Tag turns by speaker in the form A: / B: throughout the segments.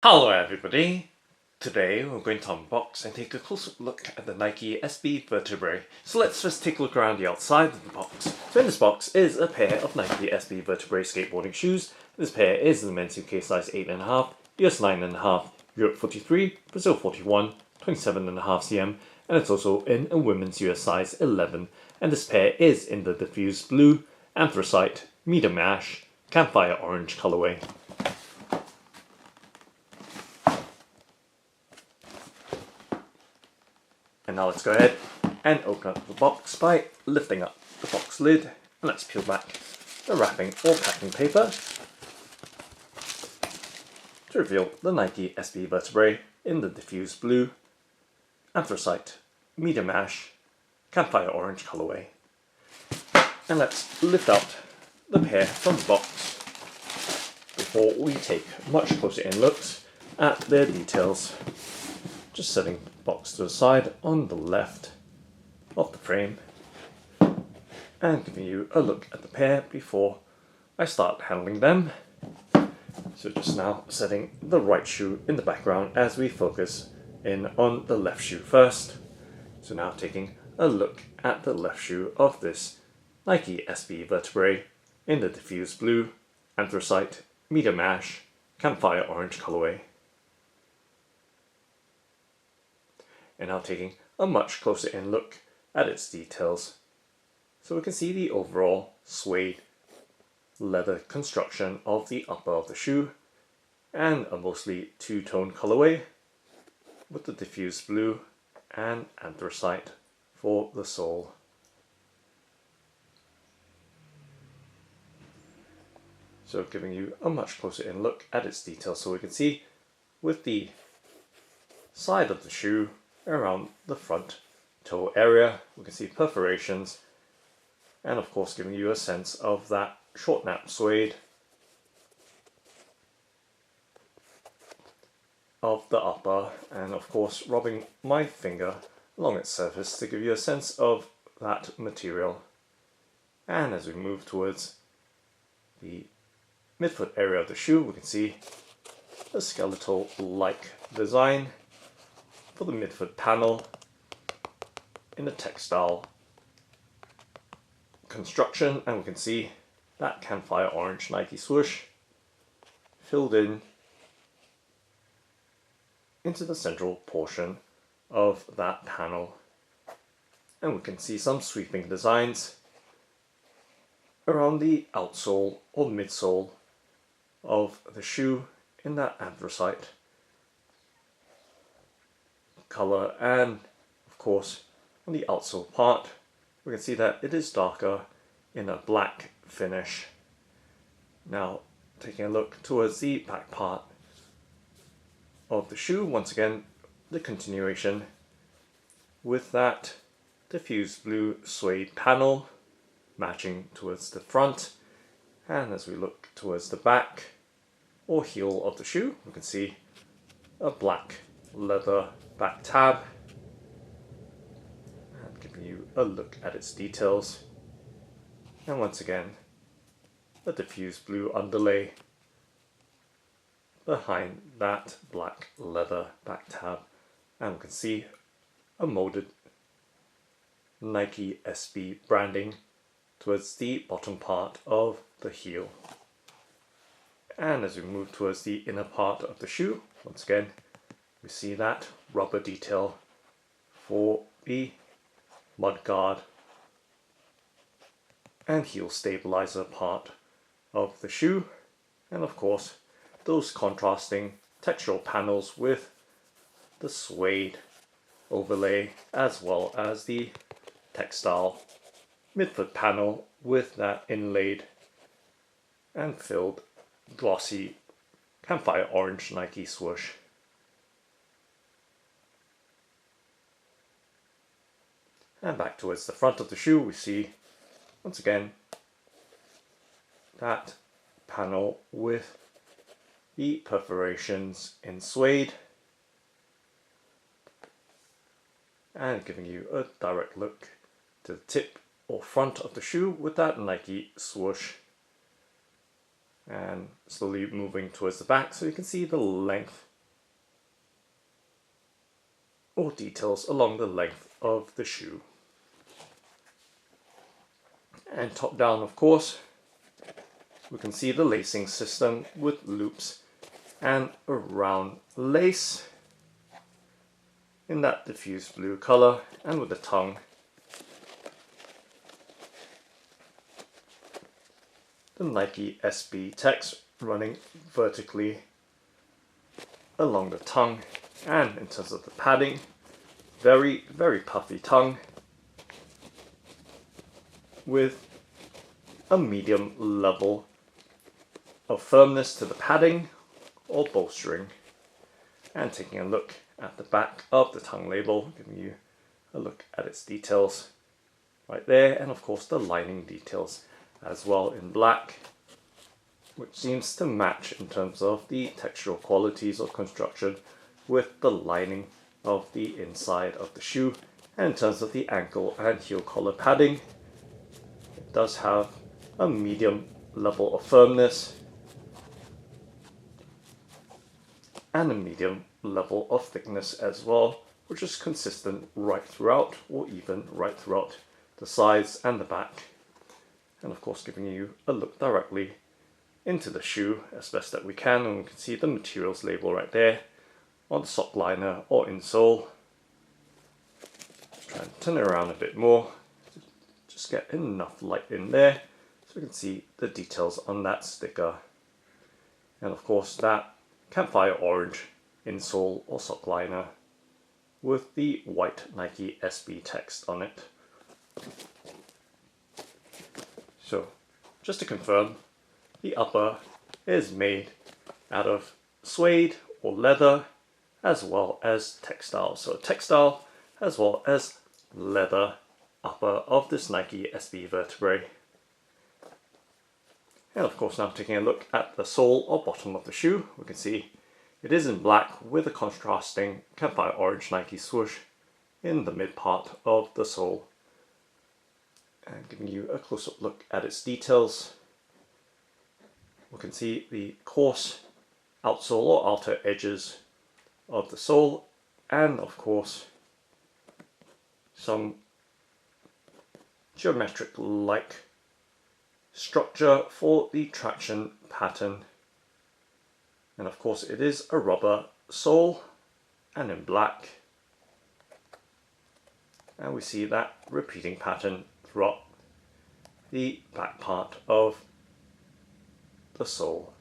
A: Hello everybody! Today we're going to unbox and take a closer look at the Nike SB Vertebrae. So let's first take a look around the outside of the box. So in this box is a pair of Nike SB Vertebrae skateboarding shoes. This pair is the men's UK size 8.5, US 9.5, Europe 43, Brazil 41, 27.5 cm, and it's also in a women's US size 11. And this pair is in the Diffused Blue, Anthracite, Medium Ash, Campfire Orange colourway. And now let's go ahead and open up the box by lifting up the box lid, and let's peel back the wrapping or packing paper to reveal the Nike SB Vertebrae in the Diffused Blue, Anthracite, Medium Ash, Campfire Orange colourway. And let's lift out the pair from the box before we take much closer in looks at their details. Just setting the box to the side on the left of the frame and giving you a look at the pair before I start handling them. So just now setting the right shoe in the background as we focus in on the left shoe first. So now taking a look at the left shoe of this Nike SB Vertebrae in the Diffused Blue, Anthracite, Medium Ash, Campfire Orange colourway. And now taking a much closer in look at its details. So we can see the overall suede leather construction of the upper of the shoe and a mostly two-tone colourway with the diffused blue and anthracite for the sole. So giving you a much closer in look at its details, so we can see with the side of the shoe around the front toe area, we can see perforations, and of course giving you a sense of that short nap suede of the upper, and of course rubbing my finger along its surface to give you a sense of that material. And as we move towards the midfoot area of the shoe, we can see a skeletal-like design for the midfoot panel in a textile construction, and we can see that Campfire Orange Nike swoosh filled in into the central portion of that panel. And we can see some sweeping designs around the outsole or midsole of the shoe in that anthracite colour, and of course on the outsole part we can see that it is darker in a black finish. Now taking a look towards the back part of the shoe, once again the continuation with that diffused blue suede panel matching towards the front, and as we look towards the back or heel of the shoe we can see a black leather back tab, and giving you a look at its details, and once again the diffused blue underlay behind that black leather back tab, and we can see a molded Nike SB branding towards the bottom part of the heel. And as we move towards the inner part of the shoe, once again we see that rubber detail for the mudguard and heel stabilizer part of the shoe, and of course those contrasting textural panels with the suede overlay, as well as the textile midfoot panel with that inlaid and filled glossy Campfire Orange Nike swoosh. And back towards the front of the shoe we see once again that panel with the perforations in suede, and giving you a direct look to the tip or front of the shoe with that Nike swoosh, and slowly moving towards the back so you can see the length or details along the length of the shoe. And top down, of course, we can see the lacing system with loops and a round lace in that diffused blue color, and with the tongue. The Nike SB text running vertically along the tongue, and in terms of the padding, very puffy tongue with a medium level of firmness to the padding or bolstering. And taking a look at the back of the tongue label, giving you a look at its details right there, and of course the lining details as well in black, which seems to match in terms of the textural qualities of construction with the lining of the inside of the shoe. And in terms of the ankle and heel collar padding, it does have a medium level of firmness and a medium level of thickness as well, which is consistent right throughout, or even right throughout the sides and the back. And of course giving you a look directly into the shoe as best that we can, and we can see the materials label right there on the sock liner or insole. Try and turn it around a bit more to just get enough light in there so we can see the details on that sticker. And of course that Campfire Orange insole or sock liner with the white Nike SB text on it. So just to confirm, the upper is made out of suede or leather as well as textile. So textile as well as leather upper of this Nike SB Vertebrae. And of course now taking a look at the sole or bottom of the shoe, we can see it is in black with a contrasting Campfire Orange Nike swoosh in the mid part of the sole. And giving you a close-up look at its details, we can see the coarse outsole or outer edges of the sole, and of course some geometric-like structure for the traction pattern. And of course it is a rubber sole and in black, and we see that repeating pattern throughout the back part of the sole.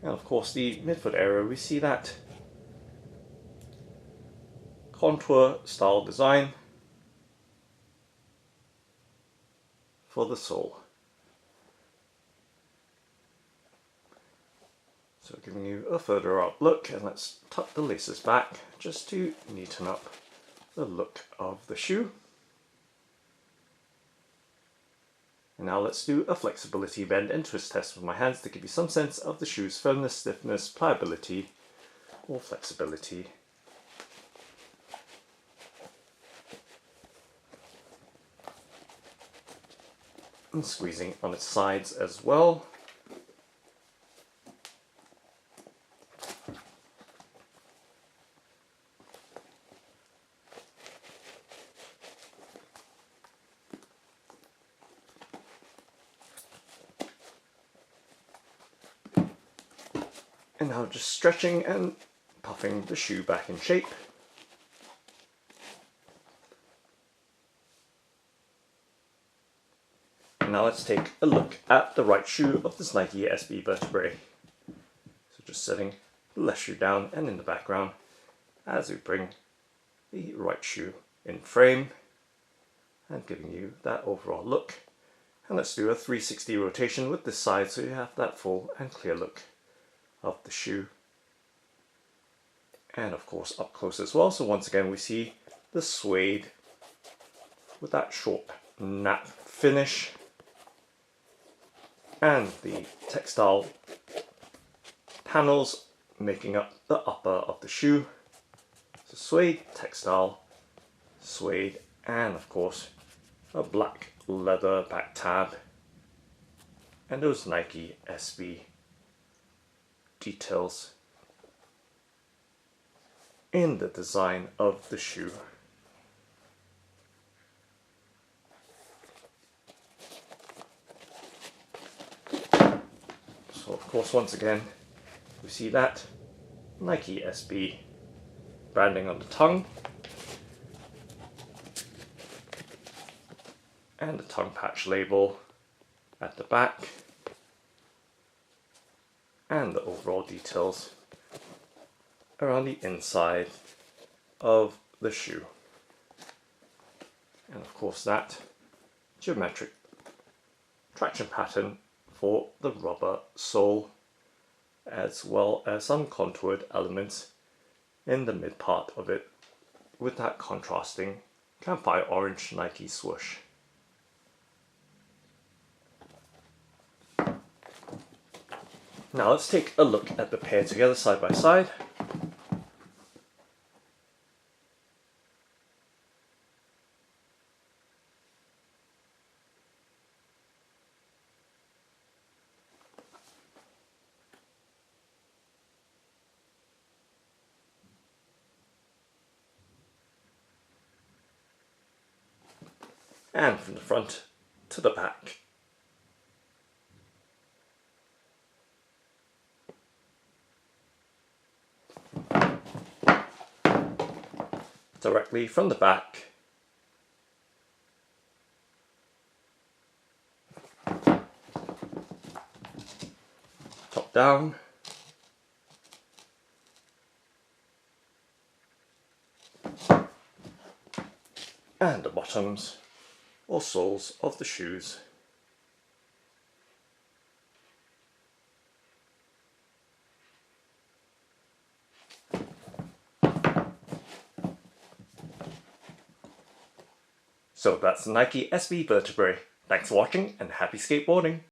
A: And of course the midfoot area, we see that contour style design for the sole. So giving you a further up look, and let's tuck the laces back just to neaten up the look of the shoe. And now let's do a flexibility bend and twist test with my hands to give you some sense of the shoe's firmness, stiffness, pliability or flexibility. And squeezing on its sides as well. And now just stretching and puffing the shoe back in shape. And now let's take a look at the right shoe of this Nike SB Vertebrae. So just setting the left shoe down and in the background as we bring the right shoe in frame and giving you that overall look. And let's do a 360 rotation with this side so you have that full and clear look of the shoe, and of course up close as well. So once again we see the suede with that short nap finish and the textile panels making up the upper of the shoe. So suede, textile, suede, and of course a black leather back tab and those Nike SB details in the design of the shoe. So of course, once again, we see that Nike SB branding on the tongue and the tongue patch label at the back, and the overall details around the inside of the shoe. And of course that geometric traction pattern for the rubber sole, as well as some contoured elements in the mid part of it with that contrasting Campfire Orange Nike swoosh. Now let's take a look at the pair together side by side. And from the front to the back. Directly from the back, top down, and the bottoms or soles of the shoes. So that's the Nike SB Vertebrae. Thanks for watching and happy skateboarding!